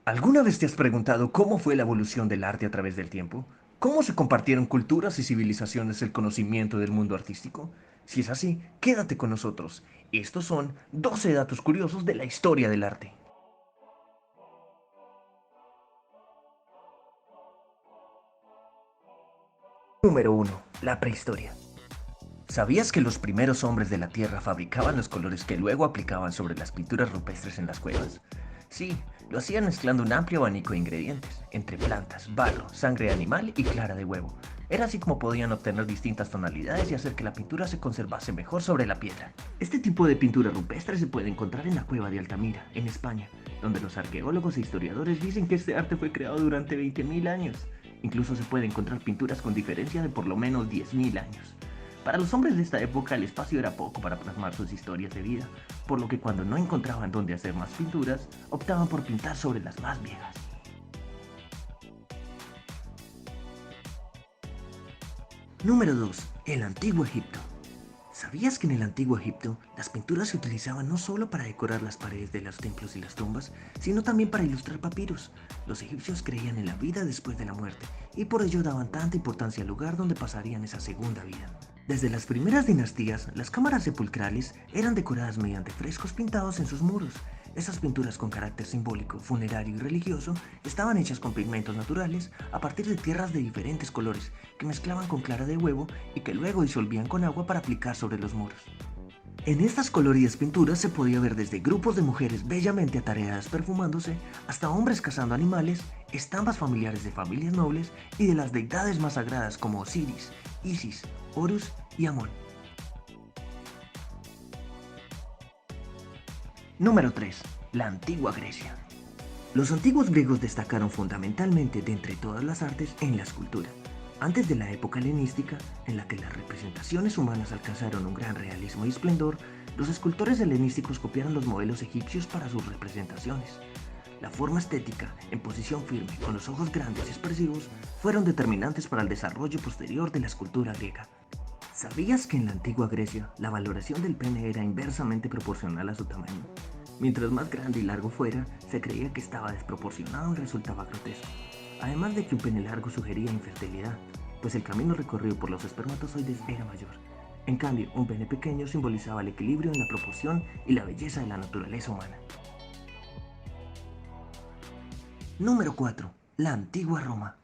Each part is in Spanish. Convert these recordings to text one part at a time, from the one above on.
¿Alguna vez te has preguntado cómo fue la evolución del arte a través del tiempo? ¿Cómo se compartieron culturas y civilizaciones el conocimiento del mundo artístico? Si es así, quédate con nosotros. Estos son 12 datos curiosos de la historia del arte. Número 1. La prehistoria. ¿Sabías que los primeros hombres de la Tierra fabricaban los colores que luego aplicaban sobre las pinturas rupestres en las cuevas? Sí, lo hacían mezclando un amplio abanico de ingredientes, entre plantas, barro, sangre de animal y clara de huevo. Era así como podían obtener distintas tonalidades y hacer que la pintura se conservase mejor sobre la piedra. Este tipo de pintura rupestre se puede encontrar en la cueva de Altamira, en España, donde los arqueólogos e historiadores dicen que este arte fue creado durante 20.000 años. Incluso se puede encontrar pinturas con diferencia de por lo menos 10.000 años. Para los hombres de esta época el espacio era poco para plasmar sus historias de vida, por lo que cuando no encontraban dónde hacer más pinturas, optaban por pintar sobre las más viejas. Número 2. El Antiguo Egipto. ¿Sabías que en el Antiguo Egipto las pinturas se utilizaban no solo para decorar las paredes de los templos y las tumbas, sino también para ilustrar papiros? Los egipcios creían en la vida después de la muerte y por ello daban tanta importancia al lugar donde pasarían esa segunda vida. Desde las primeras dinastías, las cámaras sepulcrales eran decoradas mediante frescos pintados en sus muros. Estas pinturas con carácter simbólico, funerario y religioso estaban hechas con pigmentos naturales a partir de tierras de diferentes colores que mezclaban con clara de huevo y que luego disolvían con agua para aplicar sobre los muros. En estas coloridas pinturas se podía ver desde grupos de mujeres bellamente atareadas perfumándose hasta hombres cazando animales, estampas familiares de familias nobles y de las deidades más sagradas como Osiris, Isis, Horus y Amón. Número 3. La antigua Grecia. Los antiguos griegos destacaron fundamentalmente de entre todas las artes en la escultura. Antes de la época helenística, en la que las representaciones humanas alcanzaron un gran realismo y esplendor, los escultores helenísticos copiaron los modelos egipcios para sus representaciones. La forma estética, en posición firme, con los ojos grandes y expresivos, fueron determinantes para el desarrollo posterior de la escultura griega. ¿Sabías que en la antigua Grecia la valoración del pene era inversamente proporcional a su tamaño? Mientras más grande y largo fuera, se creía que estaba desproporcionado y resultaba grotesco. Además de que un pene largo sugería infertilidad, pues el camino recorrido por los espermatozoides era mayor. En cambio, un pene pequeño simbolizaba el equilibrio en la proporción y la belleza de la naturaleza humana. Número 4. La antigua Roma.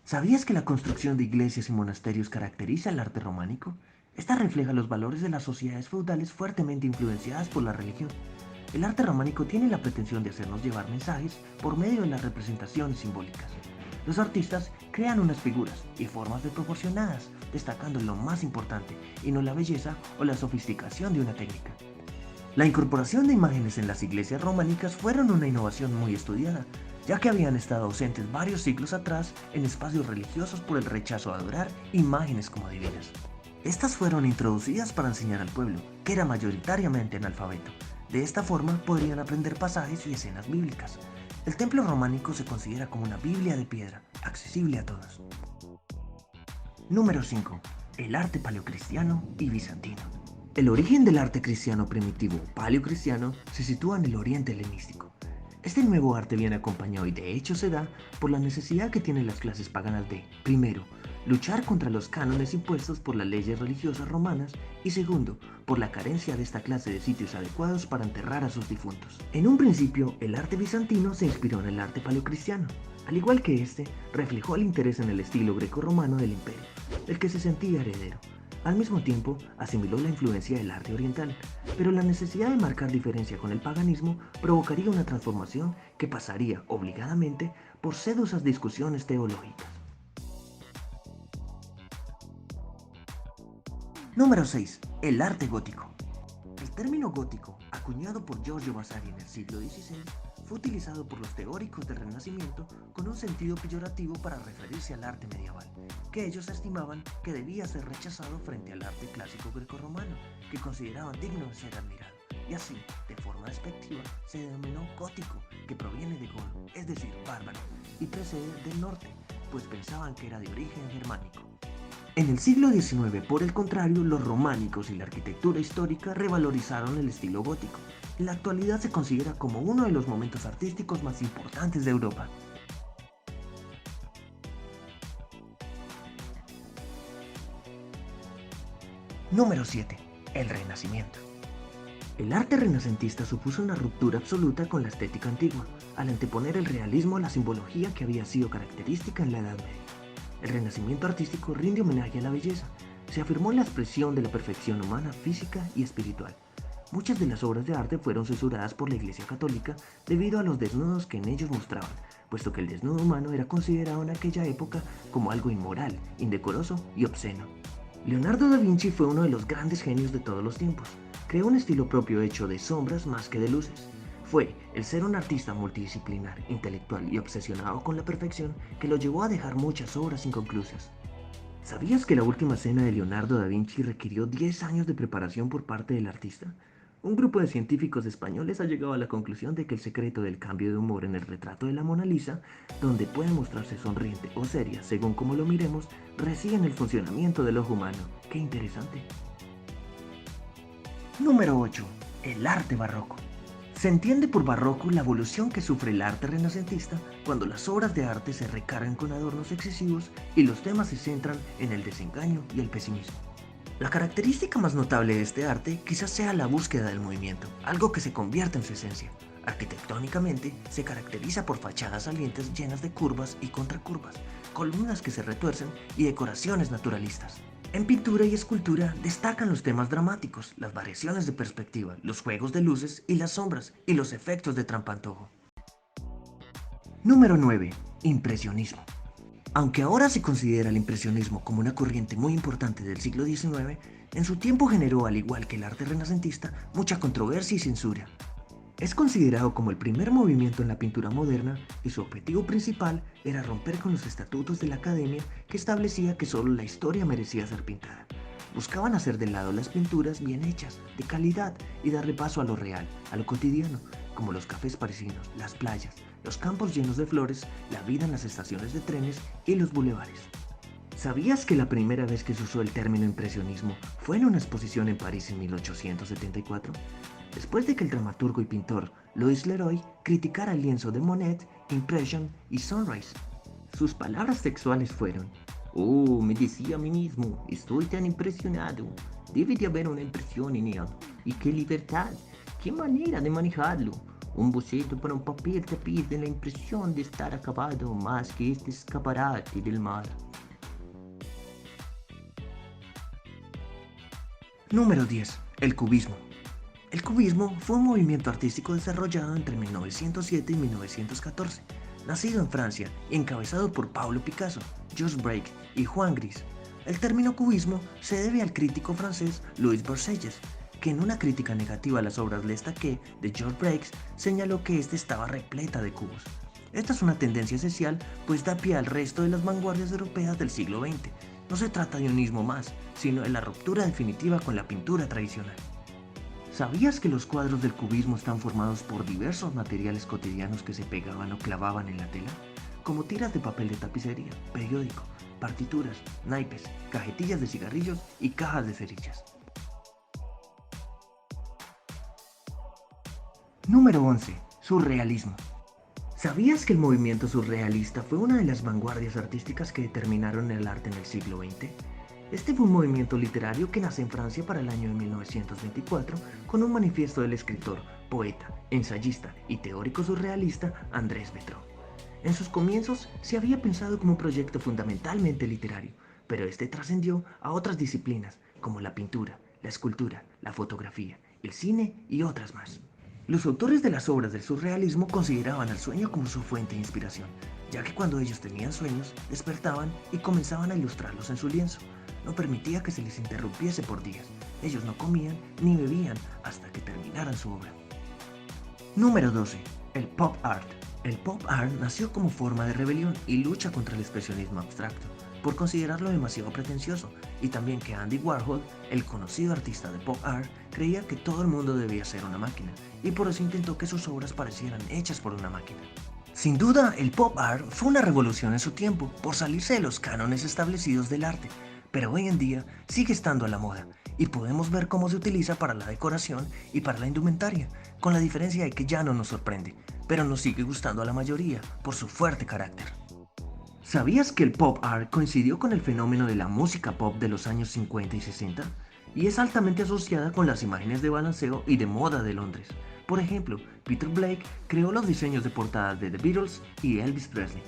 ¿Sabías que la construcción de iglesias y monasterios caracteriza el arte románico? Esta refleja los valores de las sociedades feudales fuertemente influenciadas por la religión. El arte románico tiene la pretensión de hacernos llevar mensajes por medio de las representaciones simbólicas. Los artistas crean unas figuras y formas desproporcionadas, destacando lo más importante y no la belleza o la sofisticación de una técnica. La incorporación de imágenes en las iglesias románicas fueron una innovación muy estudiada, ya que habían estado ausentes varios siglos atrás en espacios religiosos por el rechazo a adorar imágenes como divinas. Estas fueron introducidas para enseñar al pueblo, que era mayoritariamente analfabeto. De esta forma podrían aprender pasajes y escenas bíblicas. El templo románico se considera como una Biblia de piedra, accesible a todos. Número 5. El arte paleocristiano y bizantino. El origen del arte cristiano primitivo paleocristiano se sitúa en el oriente helenístico. Este nuevo arte viene acompañado y de hecho se da por la necesidad que tienen las clases paganas de, primero, luchar contra los cánones impuestos por las leyes religiosas romanas y segundo, por la carencia de esta clase de sitios adecuados para enterrar a sus difuntos. En un principio, el arte bizantino se inspiró en el arte paleocristiano, al igual que este, reflejó el interés en el estilo greco-romano del imperio, del que se sentía heredero. Al mismo tiempo, asimiló la influencia del arte oriental, pero la necesidad de marcar diferencia con el paganismo provocaría una transformación que pasaría, obligadamente, por sedosas discusiones teológicas. Número 6. El arte gótico. El término gótico, acuñado por Giorgio Vasari en el siglo XVI, fue utilizado por los teóricos del Renacimiento con un sentido peyorativo para referirse al arte medieval, que ellos estimaban que debía ser rechazado frente al arte clásico grecorromano, que consideraban digno de ser admirado, y así, de forma despectiva, se denominó gótico, que proviene de gol, es decir, bárbaro, y precede del norte, pues pensaban que era de origen germánico. En el siglo XIX, por el contrario, los románicos y la arquitectura histórica revalorizaron el estilo gótico, En la actualidad se considera como uno de los momentos artísticos más importantes de Europa. Número 7. El Renacimiento. El arte renacentista supuso una ruptura absoluta con la estética antigua, al anteponer el realismo a la simbología que había sido característica en la Edad Media. El renacimiento artístico rinde homenaje a la belleza, se afirmó en la expresión de la perfección humana, física y espiritual. Muchas de las obras de arte fueron censuradas por la Iglesia Católica debido a los desnudos que en ellos mostraban, puesto que el desnudo humano era considerado en aquella época como algo inmoral, indecoroso y obsceno. Leonardo da Vinci fue uno de los grandes genios de todos los tiempos. Creó un estilo propio hecho de sombras más que de luces. Fue el ser un artista multidisciplinar, intelectual y obsesionado con la perfección que lo llevó a dejar muchas obras inconclusas. ¿Sabías que la última cena de Leonardo da Vinci requirió 10 años de preparación por parte del artista? Un grupo de científicos españoles ha llegado a la conclusión de que el secreto del cambio de humor en el retrato de la Mona Lisa, donde puede mostrarse sonriente o seria según como lo miremos, reside en el funcionamiento del ojo humano. ¡Qué interesante! Número 8. El arte barroco. Se entiende por barroco la evolución que sufre el arte renacentista cuando las obras de arte se recargan con adornos excesivos y los temas se centran en el desengaño y el pesimismo. La característica más notable de este arte quizás sea la búsqueda del movimiento, algo que se convierte en su esencia. Arquitectónicamente se caracteriza por fachadas salientes llenas de curvas y contracurvas, columnas que se retuercen y decoraciones naturalistas. En pintura y escultura destacan los temas dramáticos, las variaciones de perspectiva, los juegos de luces y las sombras y los efectos de trampantojo. Número 9. Impresionismo. Aunque ahora se considera el impresionismo como una corriente muy importante del siglo XIX, en su tiempo generó, al igual que el arte renacentista, mucha controversia y censura. Es considerado como el primer movimiento en la pintura moderna y su objetivo principal era romper con los estatutos de la academia que establecía que solo la historia merecía ser pintada. Buscaban hacer de lado las pinturas bien hechas, de calidad y darle paso a lo real, a lo cotidiano, como los cafés parisinos, las playas, los campos llenos de flores, la vida en las estaciones de trenes y los bulevares. ¿Sabías que la primera vez que se usó el término impresionismo fue en una exposición en París en 1874? Después de que el dramaturgo y pintor Louis Leroy criticara el lienzo de Monet, Impression y Sunrise. Sus palabras sexuales fueron: "Oh, me decía a mí mismo, estoy tan impresionado, debe de haber una impresión en él. Y qué libertad, qué manera de manejarlo. Un boceto para un papel te pide la impresión de estar acabado más que este escaparate del mar". Número 10. El cubismo. El cubismo fue un movimiento artístico desarrollado entre 1907 y 1914, nacido en Francia y encabezado por Pablo Picasso, Georges Braque y Juan Gris. El término cubismo se debe al crítico francés Louis Bourgeois, que en una crítica negativa a las obras Les Taquet de Georges Braque señaló que éste estaba repleta de cubos. Esta es una tendencia esencial, pues da pie al resto de las vanguardias europeas del siglo XX. No se trata de un ismo más, sino de la ruptura definitiva con la pintura tradicional. ¿Sabías que los cuadros del cubismo están formados por diversos materiales cotidianos que se pegaban o clavaban en la tela? Como tiras de papel de tapicería, periódico, partituras, naipes, cajetillas de cigarrillos y cajas de cerillas. Número 11. Surrealismo. ¿Sabías que el movimiento surrealista fue una de las vanguardias artísticas que determinaron el arte en el siglo XX? Este fue un movimiento literario que nace en Francia para el año de 1924 con un manifiesto del escritor, poeta, ensayista y teórico surrealista Andrés Breton. En sus comienzos se había pensado como un proyecto fundamentalmente literario, pero este trascendió a otras disciplinas como la pintura, la escultura, la fotografía, el cine y otras más. Los autores de las obras del surrealismo consideraban al sueño como su fuente de inspiración, ya que cuando ellos tenían sueños, despertaban y comenzaban a ilustrarlos en su lienzo. No permitía que se les interrumpiese por días. Ellos no comían ni bebían hasta que terminaran su obra. Número 12. El pop art. El pop art nació como forma de rebelión y lucha contra el expresionismo abstracto, por considerarlo demasiado pretencioso, y también que Andy Warhol, el conocido artista de pop art, creía que todo el mundo debía ser una máquina, y por eso intentó que sus obras parecieran hechas por una máquina. Sin duda, el pop art fue una revolución en su tiempo, por salirse de los cánones establecidos del arte, pero hoy en día sigue estando a la moda y podemos ver cómo se utiliza para la decoración y para la indumentaria, con la diferencia de que ya no nos sorprende, pero nos sigue gustando a la mayoría por su fuerte carácter. ¿Sabías que el pop art coincidió con el fenómeno de la música pop de los años 50 y 60? Y es altamente asociada con las imágenes de balanceo y de moda de Londres. Por ejemplo, Peter Blake creó los diseños de portadas de The Beatles y Elvis Presley.